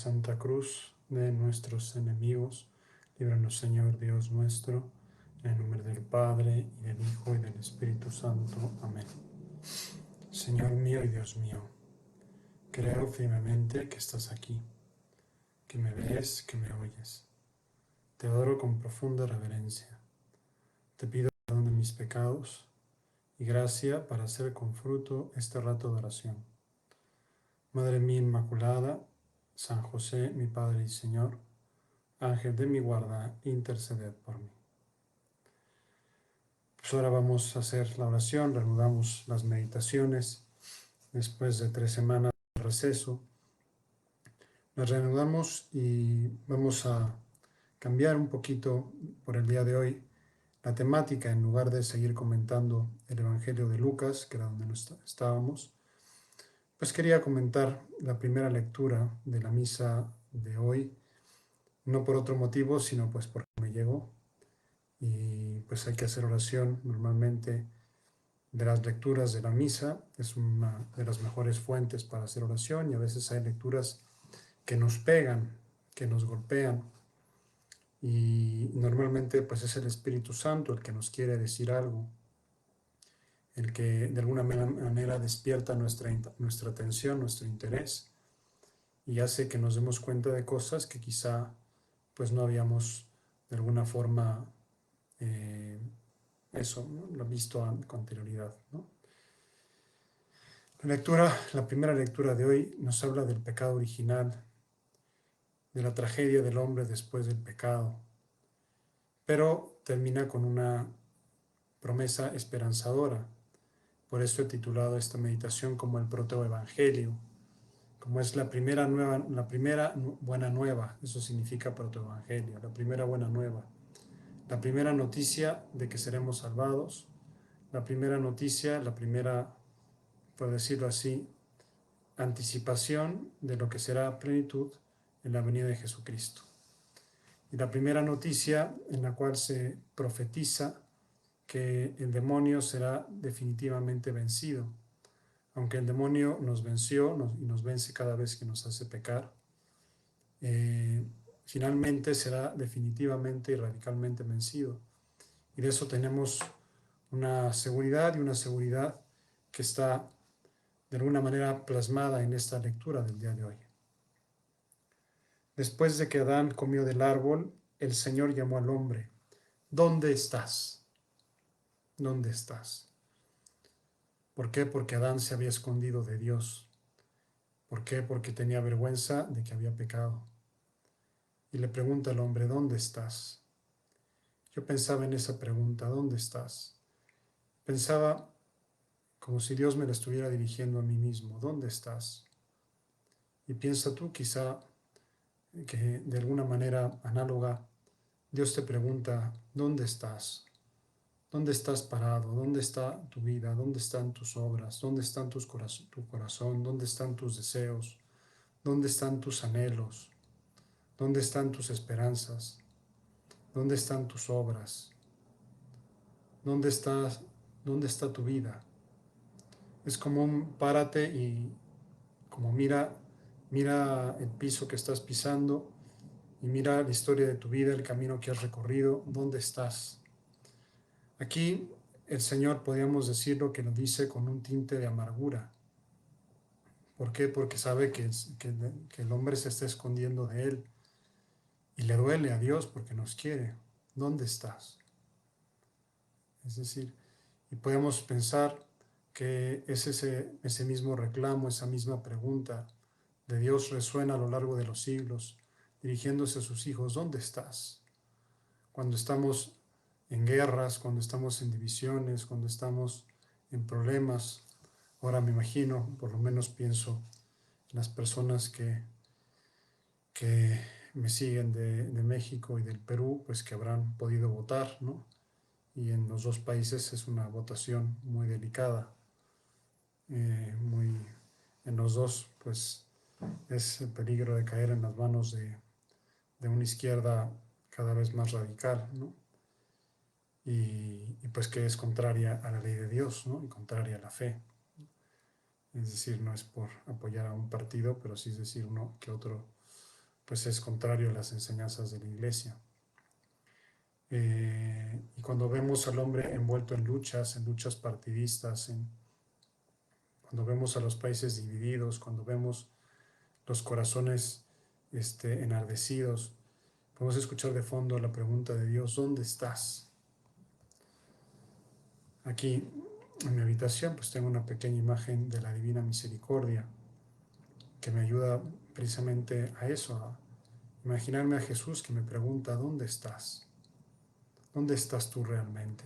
Santa Cruz de nuestros enemigos, líbranos, Señor Dios nuestro, en el nombre del Padre, y del Hijo, y del Espíritu Santo. Amén. Señor mío y Dios mío, creo firmemente que estás aquí, que me ves, que me oyes. Te adoro con profunda reverencia. Te pido perdón de mis pecados y gracia para hacer con fruto este rato de oración. Madre mía Inmaculada, San José, mi Padre y Señor, Ángel de mi guarda, interceded por mí. Pues ahora vamos a hacer la oración, reanudamos las meditaciones después de 3 semanas de receso. Las reanudamos y vamos a cambiar un poquito por el día de hoy la temática. En lugar de seguir comentando el Evangelio de Lucas, que era donde estábamos, pues quería comentar la primera lectura de la misa de hoy, no por otro motivo, sino pues porque me llegó. Y pues hay que hacer oración normalmente de las lecturas de la misa. Es una de las mejores fuentes para hacer oración, y a veces hay lecturas que nos pegan, que nos golpean, y normalmente pues es el Espíritu Santo el que nos quiere decir algo, el que de alguna manera despierta nuestra atención, nuestro interés, y hace que nos demos cuenta de cosas que quizá pues no habíamos de alguna forma ¿no? Lo visto con anterioridad, ¿no? La primera lectura de hoy nos habla del pecado original, de la tragedia del hombre después del pecado, pero termina con una promesa esperanzadora. Por eso he titulado esta meditación como el protoevangelio, como es la primera buena nueva. Eso significa protoevangelio, la primera buena nueva, la primera noticia de que seremos salvados, la primera noticia, la primera, por decirlo así, anticipación de lo que será plenitud en la venida de Jesucristo. Y la primera noticia en la cual se profetiza que el demonio será definitivamente vencido. Aunque el demonio nos venció y nos vence cada vez que nos hace pecar, finalmente será definitivamente y radicalmente vencido. Y de eso tenemos una seguridad, y una seguridad que está de alguna manera plasmada en esta lectura del día de hoy. Después de que Adán comió del árbol, el Señor llamó al hombre: ¿dónde estás? ¿Dónde estás? ¿Por qué? Porque Adán se había escondido de Dios. ¿Por qué? Porque tenía vergüenza de que había pecado. Y le pregunta al hombre: ¿dónde estás? Yo pensaba en esa pregunta: ¿dónde estás? Pensaba como si Dios me la estuviera dirigiendo a mí mismo: ¿dónde estás? Y piensa tú, quizá, que de alguna manera análoga, Dios te pregunta: ¿dónde estás? ¿Dónde estás parado? ¿Dónde está tu vida? ¿Dónde están tus obras? ¿Dónde están tu corazón? ¿Dónde están tus deseos? ¿Dónde están tus anhelos? ¿Dónde están tus esperanzas? ¿Dónde están tus obras? ¿Dónde está tu vida? Es como un párate y como mira el piso que estás pisando, y mira la historia de tu vida, el camino que has recorrido. ¿Dónde estás? Aquí el Señor, podríamos decirlo, que lo dice con un tinte de amargura. ¿Por qué? Porque sabe que el hombre se está escondiendo de Él, y le duele a Dios porque nos quiere. ¿Dónde estás? Es decir, y podemos pensar que es ese mismo reclamo, esa misma pregunta de Dios resuena a lo largo de los siglos, dirigiéndose a sus hijos: ¿dónde estás? Cuando estamos en guerras, cuando estamos en divisiones, cuando estamos en problemas. Ahora me imagino, por lo menos pienso en las personas que me siguen de México y del Perú, pues que habrán podido votar, ¿no? Y en los dos países es una votación muy delicada. En los dos, pues, es el peligro de caer en las manos de una izquierda cada vez más radical, ¿no? Y pues que es contraria a la ley de Dios, ¿no? Y contraria a la fe. Es decir, no es por apoyar a un partido, pero sí es decir uno que otro pues es contrario a las enseñanzas de la Iglesia. Y cuando vemos al hombre envuelto en luchas partidistas, cuando vemos a los países divididos, cuando vemos los corazones enardecidos, podemos escuchar de fondo la pregunta de Dios: ¿dónde estás? Aquí en mi habitación pues tengo una pequeña imagen de la Divina Misericordia que me ayuda precisamente a eso, a imaginarme a Jesús que me pregunta: ¿dónde estás? ¿Dónde estás tú realmente?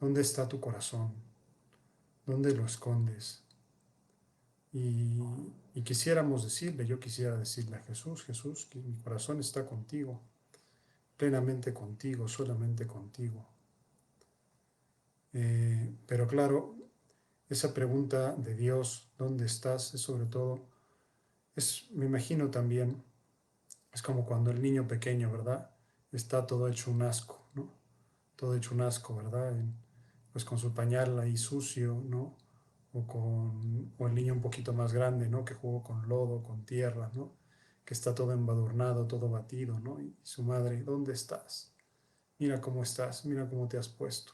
¿Dónde está tu corazón? ¿Dónde lo escondes? Y quisiéramos decirle, yo quisiera decirle a Jesús: Jesús, que mi corazón está contigo, plenamente contigo, solamente contigo. Pero claro, esa pregunta de Dios, ¿dónde estás? Es sobre todo, me imagino también, es como cuando el niño pequeño, ¿verdad? Está todo hecho un asco, ¿no? Todo hecho un asco, ¿verdad? Pues con su pañal ahí sucio, ¿no? O el niño un poquito más grande, ¿no? Que jugó con lodo, con tierra, ¿no? Que está todo embadurnado, todo batido, ¿no? Y su madre: ¿dónde estás? Mira cómo estás, mira cómo te has puesto.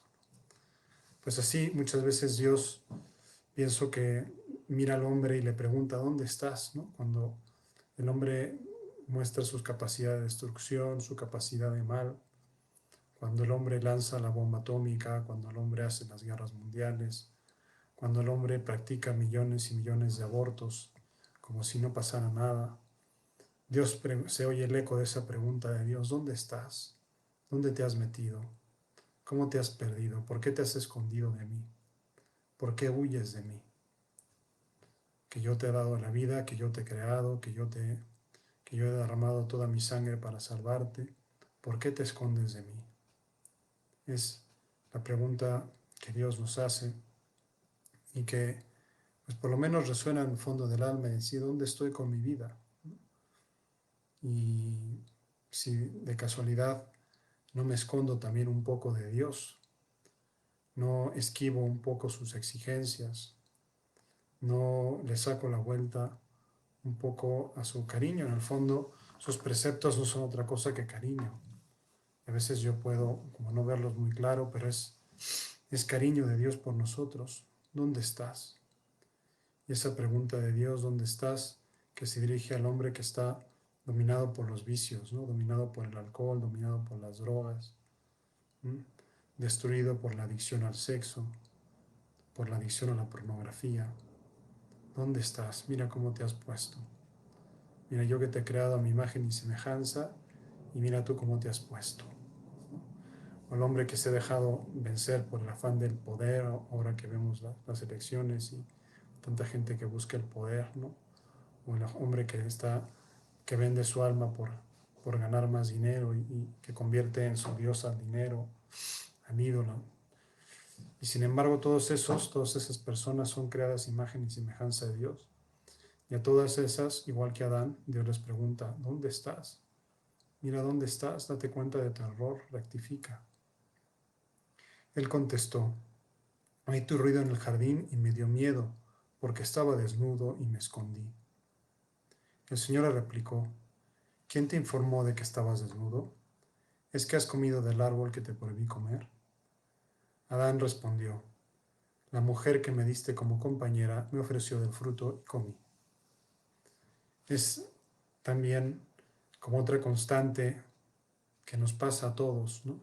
Pues así muchas veces Dios, pienso que mira al hombre y le pregunta: ¿dónde estás? ¿No? Cuando el hombre muestra sus capacidades de destrucción, su capacidad de mal, cuando el hombre lanza la bomba atómica, cuando el hombre hace las guerras mundiales, cuando el hombre practica millones y millones de abortos como si no pasara nada. Dios se oye el eco de esa pregunta de Dios: ¿dónde estás? ¿Dónde te has metido? ¿Cómo te has perdido? ¿Por qué te has escondido de mí? ¿Por qué huyes de mí? Que yo te he dado la vida, que yo te he creado, que yo he derramado toda mi sangre para salvarte. ¿Por qué te escondes de mí? Es la pregunta que Dios nos hace y que pues por lo menos resuena en el fondo del alma y decir: ¿dónde estoy con mi vida? Y si de casualidad no me escondo también un poco de Dios, no esquivo un poco sus exigencias, no le saco la vuelta un poco a su cariño. En el fondo, sus preceptos no son otra cosa que cariño. A veces yo puedo como no verlos muy claro, pero es cariño de Dios por nosotros. ¿Dónde estás? Y esa pregunta de Dios: ¿dónde estás?, que se dirige al hombre que está dominado por los vicios, ¿no? Dominado por el alcohol, dominado por las drogas, ¿m? Destruido por la adicción al sexo, por la adicción a la pornografía. ¿Dónde estás? Mira cómo te has puesto. Mira, yo que te he creado a mi imagen y semejanza, y mira tú cómo te has puesto. O el hombre que se ha dejado vencer por el afán del poder, ahora que vemos las elecciones y tanta gente que busca el poder, ¿no? O el hombre que vende su alma por ganar más dinero y que convierte en su Dios al dinero, al ídolo. Y sin embargo, todas esas personas son creadas a imagen y semejanza de Dios. Y a todas esas, igual que a Adán, Dios les pregunta: ¿dónde estás? Mira dónde estás, date cuenta de tu error, rectifica. Él contestó: oí tu ruido en el jardín y me dio miedo, porque estaba desnudo y me escondí. El Señor le replicó: ¿quién te informó de que estabas desnudo? ¿Es que has comido del árbol que te prohibí comer? Adán respondió: la mujer que me diste como compañera me ofreció del fruto y comí. Es también como otra constante que nos pasa a todos, ¿no?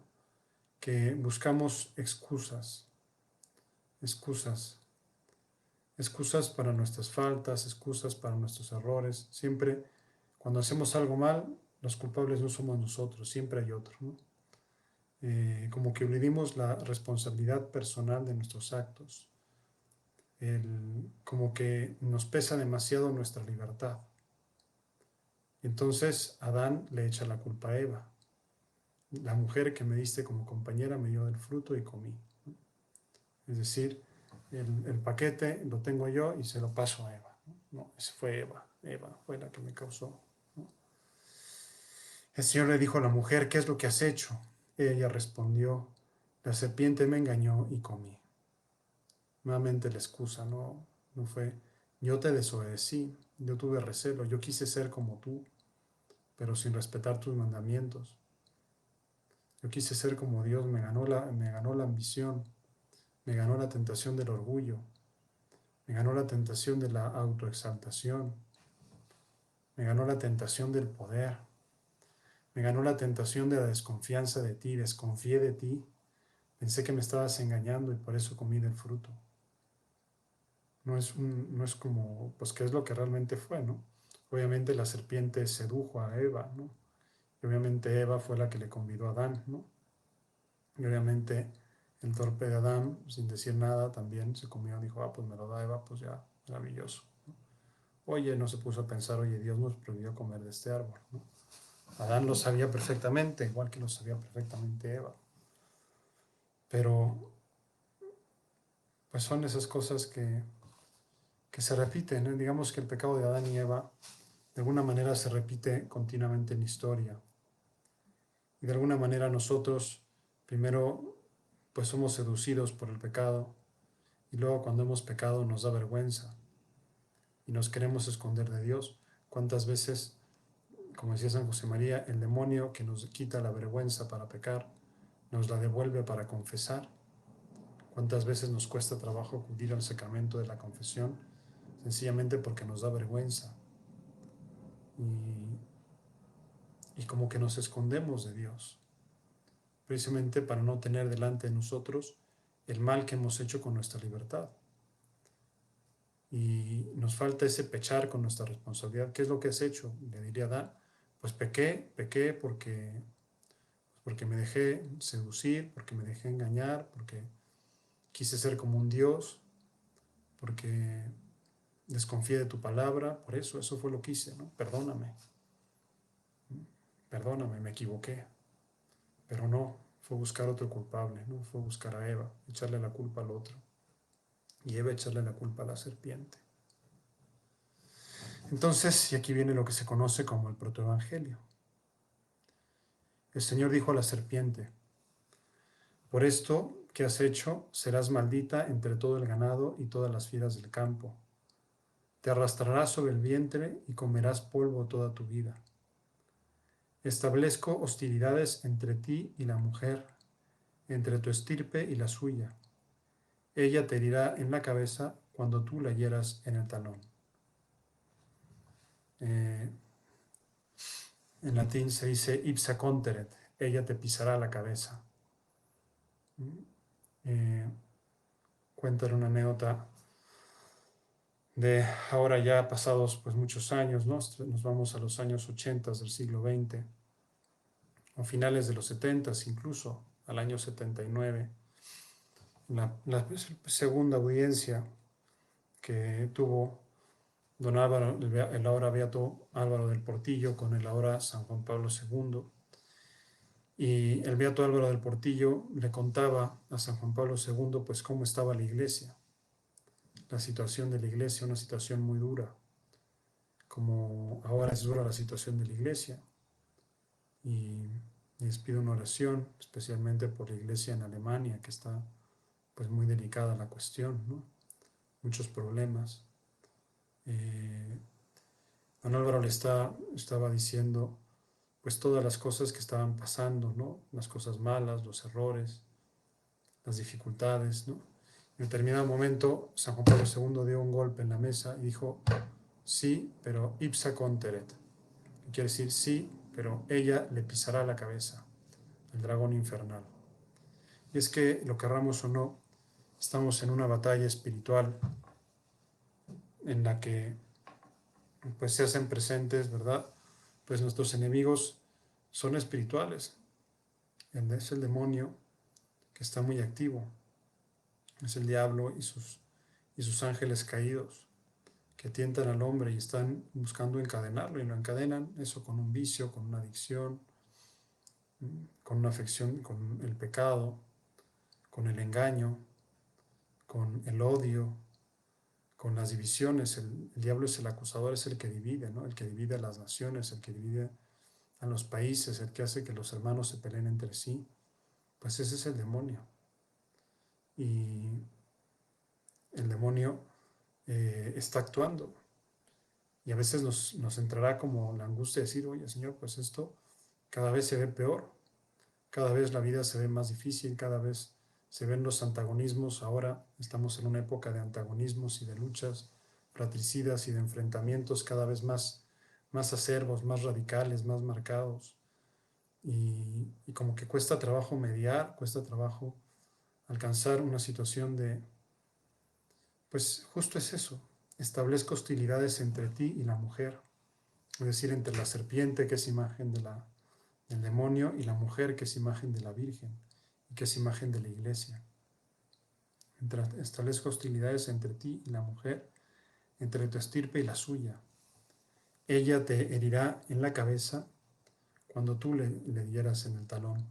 Que buscamos excusas, excusas, excusas para nuestras faltas, excusas para nuestros errores. Siempre cuando hacemos algo mal, los culpables no somos nosotros, siempre hay otro, ¿no? Como que olvidemos la responsabilidad personal de nuestros actos, como que nos pesa demasiado nuestra libertad. Entonces Adán le echa la culpa a Eva: la mujer que me diste como compañera me dio del fruto y comí. Es decir, el paquete lo tengo yo y se lo paso a Eva. No, ese fue Eva. Eva fue la que me causó, ¿no? El Señor le dijo a la mujer: ¿qué es lo que has hecho? Ella respondió: la serpiente me engañó y comí. Nuevamente la excusa, no fue: yo te desobedecí, yo tuve recelo, yo quise ser como tú, pero sin respetar tus mandamientos. Yo quise ser como Dios, me ganó la ambición, me ganó la tentación del orgullo, me ganó la tentación de la autoexaltación, me ganó la tentación del poder, me ganó la tentación de la desconfianza de ti, desconfié de ti, pensé que me estabas engañando y por eso comí del fruto. No es como, pues, ¿qué es lo que realmente fue, no? Obviamente la serpiente sedujo a Eva, ¿no? Y obviamente Eva fue la que le convidó a Adán, ¿no? Y obviamente el torpe de Adán, sin decir nada, también se comió, dijo, pues me lo da Eva, pues ya, maravilloso, ¿no? Oye, no se puso a pensar, oye, Dios nos prohibió comer de este árbol, ¿no? Adán lo sabía perfectamente, igual que lo sabía perfectamente Eva. Pero, pues son esas cosas que se repiten, ¿eh? Digamos que el pecado de Adán y Eva de alguna manera se repite continuamente en la historia. Y de alguna manera nosotros primero pues somos seducidos por el pecado y luego cuando hemos pecado nos da vergüenza y nos queremos esconder de Dios. ¿Cuántas veces, como decía San José María, el demonio que nos quita la vergüenza para pecar nos la devuelve para confesar? ¿Cuántas veces nos cuesta trabajo acudir al sacramento de la confesión sencillamente porque nos da vergüenza? Y como que nos escondemos de Dios, precisamente para no tener delante de nosotros el mal que hemos hecho con nuestra libertad. Y nos falta ese pechar con nuestra responsabilidad. ¿Qué es lo que has hecho? Le diría a Adán, pues pequé porque me dejé seducir, porque me dejé engañar, porque quise ser como un Dios, porque desconfié de tu palabra, por eso fue lo que hice, ¿no? Perdóname, me equivoqué. Pero no, fue buscar otro culpable, no fue buscar a Eva, echarle la culpa al otro. Y Eva echarle la culpa a la serpiente. Entonces, y aquí viene lo que se conoce como el protoevangelio. El Señor dijo a la serpiente, por esto que has hecho, serás maldita entre todo el ganado y todas las fieras del campo. Te arrastrarás sobre el vientre y comerás polvo toda tu vida. Establezco hostilidades entre ti y la mujer, entre tu estirpe y la suya. Ella te herirá en la cabeza cuando tú la hieras en el talón. En latín se dice ipsa conteret, ella te pisará la cabeza. Cuentan una anécdota de ahora ya pasados pues muchos años, ¿no? Nos vamos a los años 80 del siglo XX, o finales de los 70 incluso, al año 79, la segunda audiencia que tuvo don Álvaro, el ahora beato Álvaro del Portillo con el ahora San Juan Pablo II. Y el beato Álvaro del Portillo le contaba a San Juan Pablo II pues cómo estaba la iglesia, la situación de la iglesia, una situación muy dura, como ahora es dura la situación de la iglesia. Y les pido una oración, especialmente por la iglesia en Alemania, que está pues muy delicada la cuestión, ¿no? Muchos problemas. Don Álvaro estaba diciendo pues todas las cosas que estaban pasando, ¿no? Las cosas malas, los errores, las dificultades, ¿no? En determinado momento, San Juan Pablo II dio un golpe en la mesa y dijo, sí, pero ipsa conteret, que quiere decir sí, pero ella le pisará la cabeza, el dragón infernal. Y es que, lo querramos o no, estamos en una batalla espiritual en la que pues se hacen presentes, ¿verdad? Pues nuestros enemigos son espirituales. Es el demonio que está muy activo, es el diablo y sus ángeles caídos que tientan al hombre y están buscando encadenarlo y lo encadenan, eso con un vicio, con una adicción, con una afección, con el pecado, con el engaño, con el odio, con las divisiones. El diablo es el acusador, es el que divide, ¿no? El que divide a las naciones, el que divide a los países, el que hace que los hermanos se peleen entre sí. Pues ese es el demonio. Y el demonio está actuando. Y a veces nos entrará como la angustia de decir, oye, Señor, pues esto cada vez se ve peor, cada vez la vida se ve más difícil, cada vez se ven los antagonismos. Ahora estamos en una época de antagonismos y de luchas fratricidas y de enfrentamientos cada vez más acerbos, más radicales, más marcados. Y como que cuesta trabajo mediar, cuesta trabajo alcanzar una situación de, pues justo es eso, establezca hostilidades entre ti y la mujer, es decir, entre la serpiente, que es imagen del demonio, y la mujer, que es imagen de la Virgen, y que es imagen de la Iglesia. Establezca hostilidades entre ti y la mujer, entre tu estirpe y la suya. Ella te herirá en la cabeza cuando tú le dieras en el talón.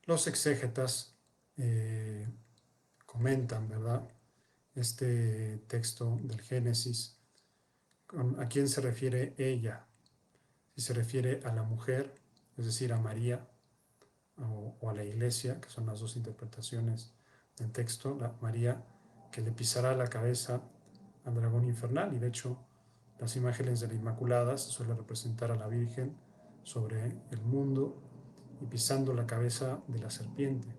Los exégetas comentan, ¿verdad?, este texto del Génesis. ¿A quién se refiere ella? Si se refiere a la mujer, es decir, a María, o a la Iglesia, que son las dos interpretaciones del texto, la María que le pisará la cabeza al dragón infernal, y de hecho las imágenes de la Inmaculada se suele representar a la Virgen sobre el mundo y pisando la cabeza de la serpiente.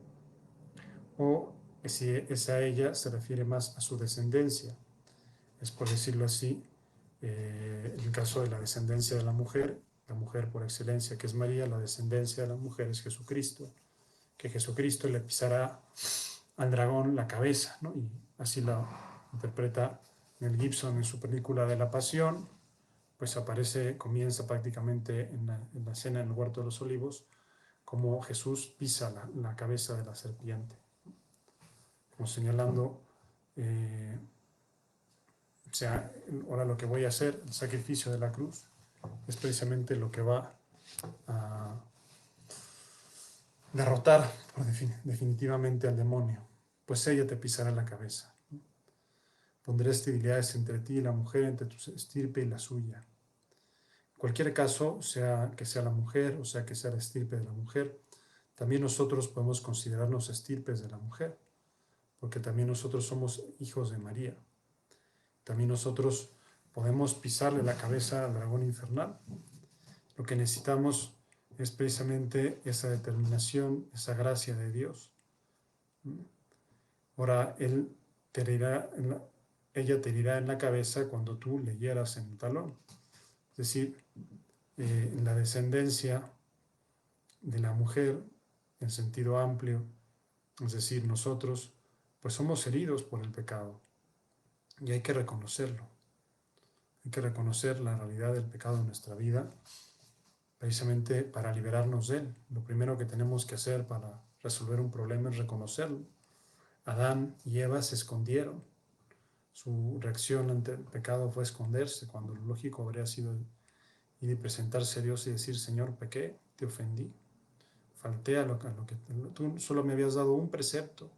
O si es a ella, se refiere más a su descendencia, es, por decirlo así, en el caso de la descendencia de la mujer por excelencia, que es María, la descendencia de la mujer es Jesucristo, que Jesucristo le pisará al dragón la cabeza, ¿no? Y así la interpreta Mel Gibson en su película de la Pasión. Pues comienza prácticamente en la escena en el Huerto de los Olivos, como Jesús pisa la cabeza de la serpiente, como señalando, o sea, ahora lo que voy a hacer, el sacrificio de la cruz, es precisamente lo que va a derrotar definitivamente al demonio, pues ella te pisará la cabeza. Pondré esterilidades entre ti y la mujer, entre tu estirpe y la suya. En cualquier caso, sea que sea la mujer o sea que sea la estirpe de la mujer, también nosotros podemos considerarnos estirpes de la mujer, porque también nosotros somos hijos de María. También nosotros podemos pisarle la cabeza al dragón infernal. Lo que necesitamos es precisamente esa determinación, esa gracia de Dios. Ahora, ella te herirá en la cabeza cuando tú le hieras en el talón. Es decir, en la descendencia de la mujer, en sentido amplio, es decir, nosotros, pues somos heridos por el pecado. Y hay que reconocerlo. Hay que reconocer la realidad del pecado en nuestra vida, precisamente para liberarnos de él. Lo primero que tenemos que hacer para resolver un problema es reconocerlo. Adán y Eva se escondieron. Su reacción ante el pecado fue esconderse, cuando lo lógico habría sido ir y presentarse a Dios y decir: Señor, pequé, te ofendí, falté a lo que tú solo me habías dado un precepto,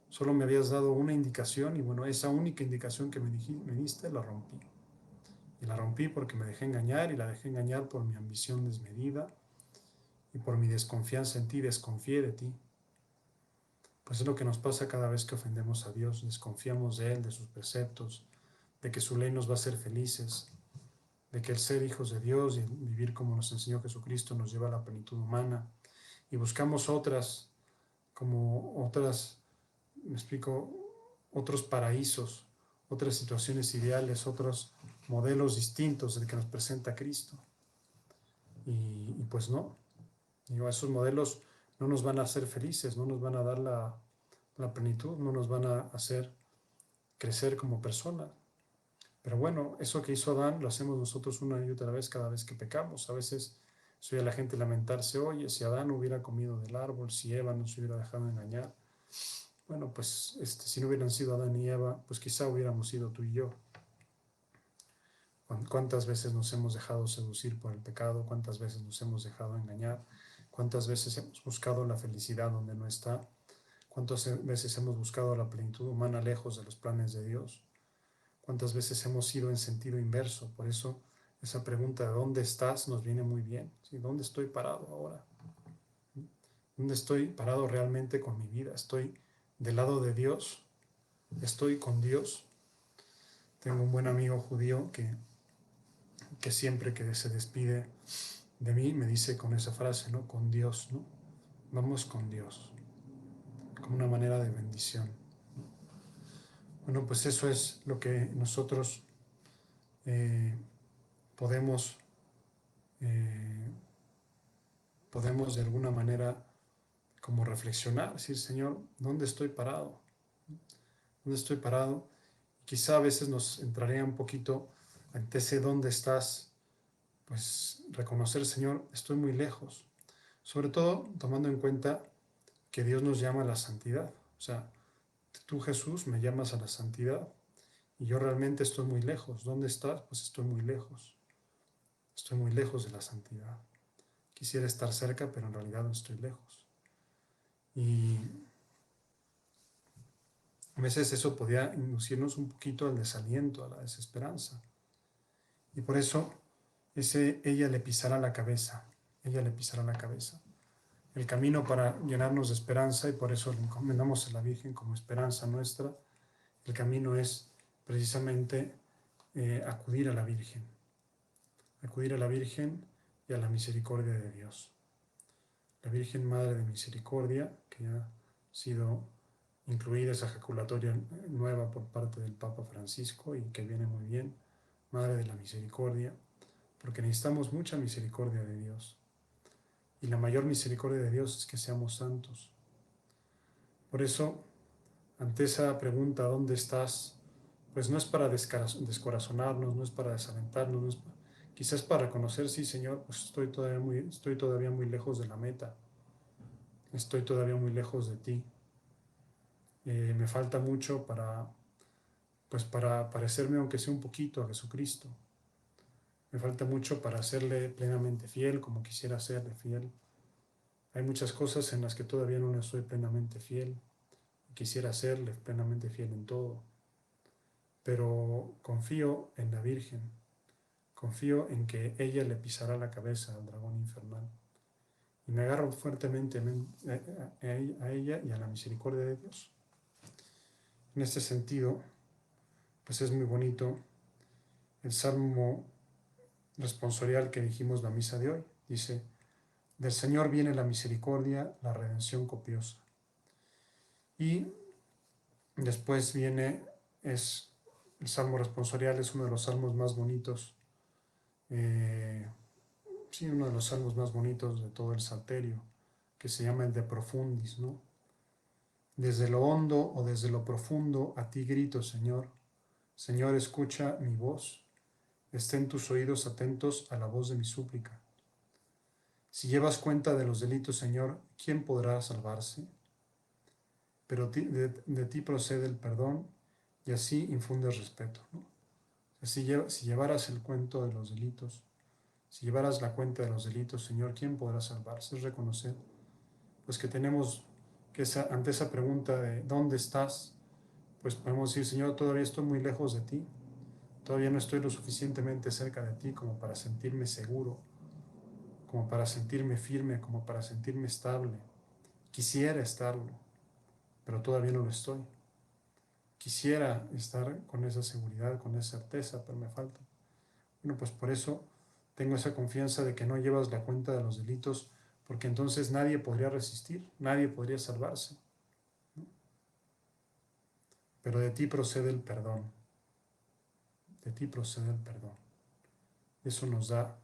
solo me habías dado una indicación, y bueno, esa única indicación que me diste la rompí. Y la rompí porque me dejé engañar, y la dejé engañar por mi ambición desmedida y por mi desconfianza en ti, desconfié de ti. Pues es lo que nos pasa cada vez que ofendemos a Dios, desconfiamos de Él, de sus preceptos, de que su ley nos va a hacer felices, de que el ser hijos de Dios y el vivir como nos enseñó Jesucristo nos lleva a la plenitud humana, y buscamos me explico, otros paraísos, otras situaciones ideales, otros modelos distintos del que nos presenta Cristo. Y pues no, digo, esos modelos no nos van a hacer felices, no nos van a dar la plenitud, no nos van a hacer crecer como personas. Pero bueno, eso que hizo Adán lo hacemos nosotros una y otra vez cada vez que pecamos. A veces se oye a la gente lamentarse: oye, si Adán hubiera comido del árbol, si Eva no se hubiera dejado engañar. Bueno, pues si no hubieran sido Adán y Eva, pues quizá hubiéramos sido tú y yo. ¿Cuántas veces nos hemos dejado seducir por el pecado? ¿Cuántas veces nos hemos dejado engañar? ¿Cuántas veces hemos buscado la felicidad donde no está? ¿Cuántas veces hemos buscado la plenitud humana lejos de los planes de Dios? ¿Cuántas veces hemos ido en sentido inverso? Por eso esa pregunta de ¿dónde estás? Nos viene muy bien. ¿Sí? ¿Dónde estoy parado ahora? ¿Dónde estoy parado realmente con mi vida? ¿Estoy del lado de Dios? ¿Estoy con Dios? Tengo un buen amigo judío que que siempre que se despide de mí me dice con esa frase, ¿no? Con Dios, ¿no? Vamos con Dios, como una manera de bendición. Bueno, pues eso es lo que nosotros eh, podemos, eh, podemos de alguna manera como reflexionar, decir, Señor, ¿dónde estoy parado? ¿Dónde estoy parado? Quizá a veces nos entraría un poquito ante ese dónde estás, pues reconocer, Señor, estoy muy lejos. Sobre todo tomando en cuenta que Dios nos llama a la santidad. O sea, tú, Jesús, me llamas a la santidad y yo realmente estoy muy lejos. ¿Dónde estás? Pues estoy muy lejos. Estoy muy lejos de la santidad. Quisiera estar cerca, pero en realidad no estoy lejos. Y a veces eso podía inducirnos un poquito al desaliento, a la desesperanza. Y por eso ella le pisará la cabeza. Ella le pisará la cabeza. El camino para llenarnos de esperanza, y por eso le encomendamos a la Virgen como esperanza nuestra, el camino es precisamente acudir a la Virgen. Acudir a la Virgen y a la misericordia de Dios. La Virgen Madre de Misericordia, que ya ha sido incluida esa ejaculatoria nueva por parte del Papa Francisco y que viene muy bien, Madre de la Misericordia, porque necesitamos mucha misericordia de Dios. Y la mayor misericordia de Dios es que seamos santos. Por eso, ante esa pregunta, ¿dónde estás? Pues no es para descorazonarnos, no es para desalentarnos, no es quizás para reconocer, sí, Señor, pues estoy todavía muy lejos de la meta, estoy todavía muy lejos de ti. Me falta mucho para parecerme, aunque sea un poquito, a Jesucristo. Me falta mucho para serle plenamente fiel, como quisiera serle fiel. Hay muchas cosas en las que todavía no le soy plenamente fiel. Quisiera serle plenamente fiel en todo. Pero confío en la Virgen. Confío en que ella le pisará la cabeza al dragón infernal. Y me agarro fuertemente a ella y a la misericordia de Dios. En este sentido, pues es muy bonito el salmo responsorial que dijimos la misa de hoy. Dice, del Señor viene la misericordia, la redención copiosa. Y después es el salmo responsorial, es uno de los salmos más bonitos, sí, uno de los salmos más bonitos de todo el Salterio, que se llama el de Profundis, ¿no? Desde lo hondo o desde lo profundo a ti grito, Señor. Señor, escucha mi voz. Estén tus oídos atentos a la voz de mi súplica. Si llevas cuenta de los delitos, Señor, ¿quién podrá salvarse? Pero de ti procede el perdón y así infundes respeto, ¿no? Si llevaras el cuento de los delitos, si llevaras la cuenta de los delitos, Señor, ¿quién podrá salvarse? Es reconocer, pues que tenemos que ante esa pregunta de ¿dónde estás? Pues podemos decir, Señor, todavía estoy muy lejos de ti, todavía no estoy lo suficientemente cerca de ti como para sentirme seguro, como para sentirme firme, como para sentirme estable. Quisiera estarlo, pero todavía no lo estoy. Quisiera estar con esa seguridad, con esa certeza, pero me falta. Bueno, pues por eso tengo esa confianza de que no llevas la cuenta de los delitos, porque entonces nadie podría resistir, nadie podría salvarse. ¿No? Pero de ti procede el perdón, de ti procede el perdón. Eso nos da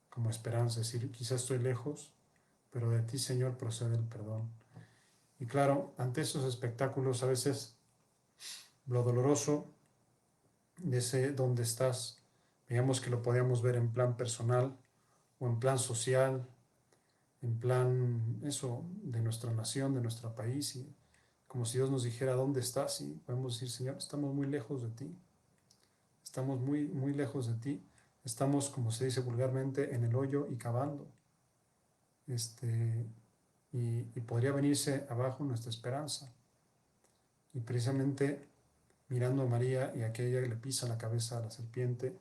como esperanza, es decir, quizás estoy lejos, pero de ti, Señor, procede el perdón. Y claro, ante esos espectáculos, a veces lo doloroso de ese donde estás, digamos que lo podíamos ver en plan personal o en plan social, en plan eso de nuestra nación, de nuestro país, y como si Dios nos dijera dónde estás, y podemos decir, Señor, estamos muy lejos de ti, estamos muy, muy lejos de ti, estamos, como se dice vulgarmente, en el hoyo y cavando, y podría venirse abajo nuestra esperanza. Y precisamente mirando a María y a aquella que le pisa la cabeza a la serpiente,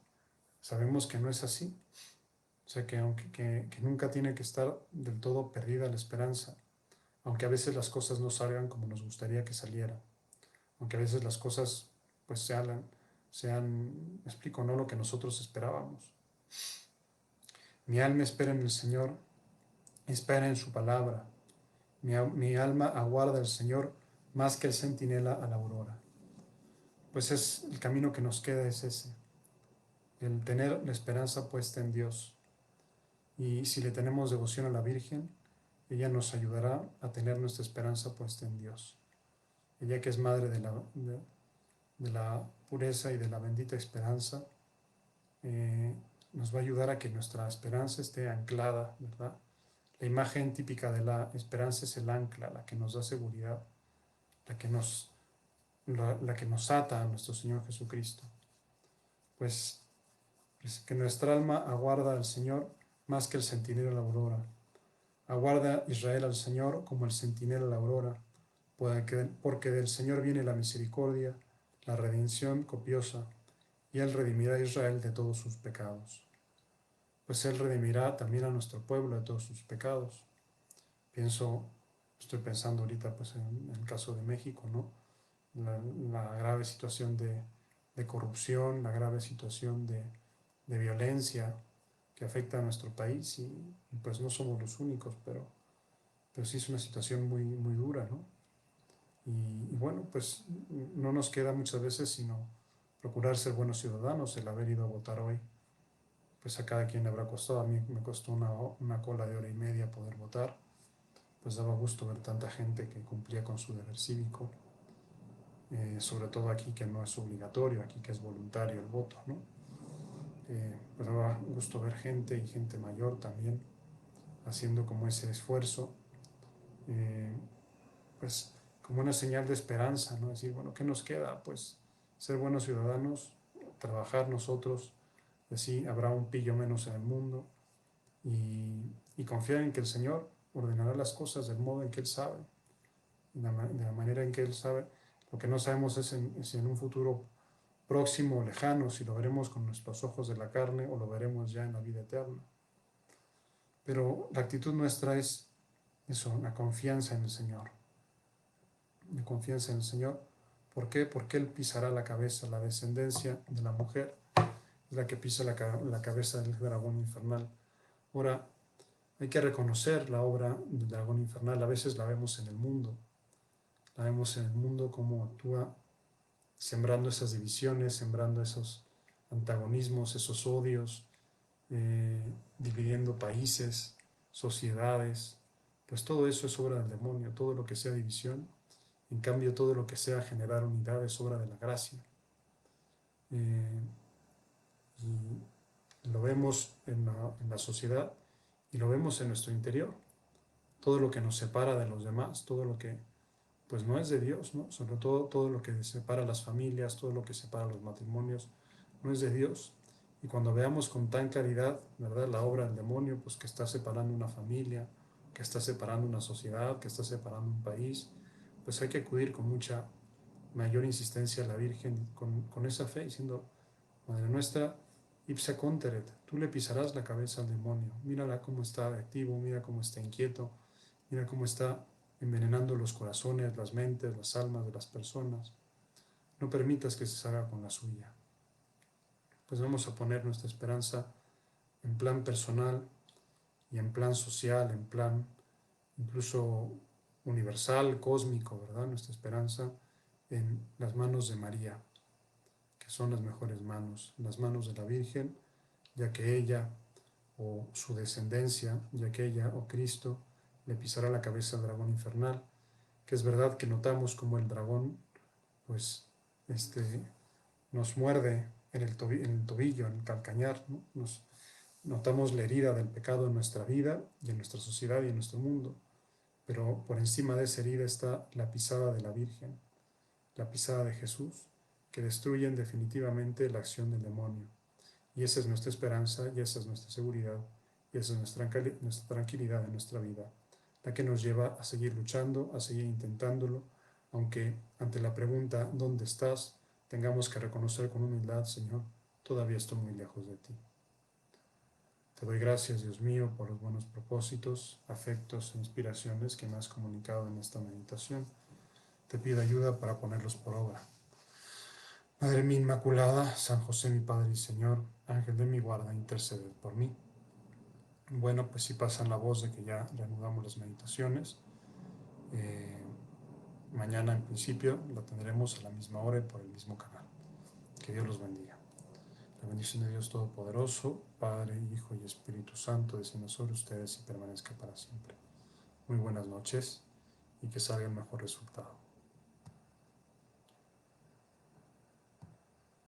sabemos que no es así. O sea, que nunca tiene que estar del todo perdida la esperanza, aunque a veces las cosas no salgan como nos gustaría que salieran, aunque a veces las cosas pues me explico, no lo que nosotros esperábamos. Mi alma espera en el Señor, espera en su palabra. Mi alma aguarda al Señor más que el centinela a la aurora. Pues es el camino que nos queda, es ese, el tener la esperanza puesta en Dios. Y si le tenemos devoción a la Virgen, ella nos ayudará a tener nuestra esperanza puesta en Dios. Ella que es madre de la pureza y de la bendita esperanza, nos va a ayudar a que nuestra esperanza esté anclada, ¿verdad? La imagen típica de la esperanza es el ancla, la que nos da seguridad, la que nos ata a nuestro Señor Jesucristo. Pues que nuestra alma aguarda al Señor más que el centinela a la aurora. Aguarda Israel al Señor como el centinela a la aurora, porque del Señor viene la misericordia, la redención copiosa, y Él redimirá a Israel de todos sus pecados. Pues Él redimirá también a nuestro pueblo de todos sus pecados. Estoy pensando ahorita pues en el caso de México, ¿no? La grave situación de corrupción, la grave situación de violencia que afecta a nuestro país y pues no somos los únicos, pero sí es una situación muy, muy dura, ¿no? Y bueno, pues no nos queda muchas veces sino procurar ser buenos ciudadanos, el haber ido a votar hoy. Pues a cada quien le habrá costado, a mí me costó una cola de hora y media poder votar, pues daba gusto ver tanta gente que cumplía con su deber cívico, sobre todo aquí que no es obligatorio, aquí que es voluntario el voto, ¿no? Pero daba gusto ver gente y gente mayor también haciendo como ese esfuerzo, pues como una señal de esperanza, ¿no? Decir, bueno, ¿qué nos queda? Pues ser buenos ciudadanos, trabajar nosotros, y así habrá un pillo menos en el mundo, y confiar en que el Señor ordenará las cosas del modo en que Él sabe, de la manera en que Él sabe. Lo que no sabemos es si en un futuro próximo o lejano, si lo veremos con nuestros ojos de la carne o lo veremos ya en la vida eterna. Pero la actitud nuestra es eso, la confianza en el Señor. La confianza en el Señor. ¿Por qué? Porque Él pisará la cabeza, la descendencia de la mujer, es la que pisa la cabeza del dragón infernal. Ahora, hay que reconocer la obra del dragón infernal. A veces la vemos en el mundo. La vemos en el mundo cómo actúa, sembrando esas divisiones, sembrando esos antagonismos, esos odios, dividiendo países, sociedades. Pues todo eso es obra del demonio, todo lo que sea división. En cambio, todo lo que sea generar unidad es obra de la gracia. Y lo vemos en la sociedad y lo vemos en nuestro interior. Todo lo que nos separa de los demás, todo lo que pues no es de Dios, ¿no? Sobre todo lo que separa las familias, todo lo que separa los matrimonios, no es de Dios. Y cuando veamos con tan claridad, ¿verdad?, la obra del demonio, pues que está separando una familia, que está separando una sociedad, que está separando un país, pues hay que acudir con mucha mayor insistencia a la Virgen, con esa fe, diciendo, Madre nuestra, ipsa conteret, tú le pisarás la cabeza al demonio. Mírala cómo está activo, mira cómo está inquieto, mira cómo está envenenando los corazones, las mentes, las almas de las personas. No permitas que se salga con la suya. Pues vamos a poner nuestra esperanza en plan personal y en plan social, en plan incluso universal, cósmico, ¿verdad? Nuestra esperanza en las manos de María, que son las mejores manos, las manos de la Virgen, ya que ella o su descendencia, ya que ella o Cristo le pisará la cabeza al dragón infernal, que es verdad que notamos como el dragón pues nos muerde en el tobillo, en el calcañar, ¿no? Notamos la herida del pecado en nuestra vida y en nuestra sociedad y en nuestro mundo, pero por encima de esa herida está la pisada de la Virgen, la pisada de Jesús, que destruyen definitivamente la acción del demonio. Y esa es nuestra esperanza, y esa es nuestra seguridad, y esa es nuestra tranquilidad en nuestra vida, la que nos lleva a seguir luchando, a seguir intentándolo, aunque ante la pregunta ¿dónde estás?, tengamos que reconocer con humildad, Señor, todavía estoy muy lejos de ti. Te doy gracias, Dios mío, por los buenos propósitos, afectos e inspiraciones que me has comunicado en esta meditación. Te pido ayuda para ponerlos por obra. Madre mía Inmaculada, San José mi Padre y Señor, Ángel de mi guarda, interceded por mí. Bueno, pues si pasan la voz de que ya reanudamos las meditaciones, mañana en principio la tendremos a la misma hora y por el mismo canal. Que Dios los bendiga. La bendición de Dios Todopoderoso, Padre, Hijo y Espíritu Santo, descienda sobre ustedes y permanezca para siempre. Muy buenas noches y que salga el mejor resultado.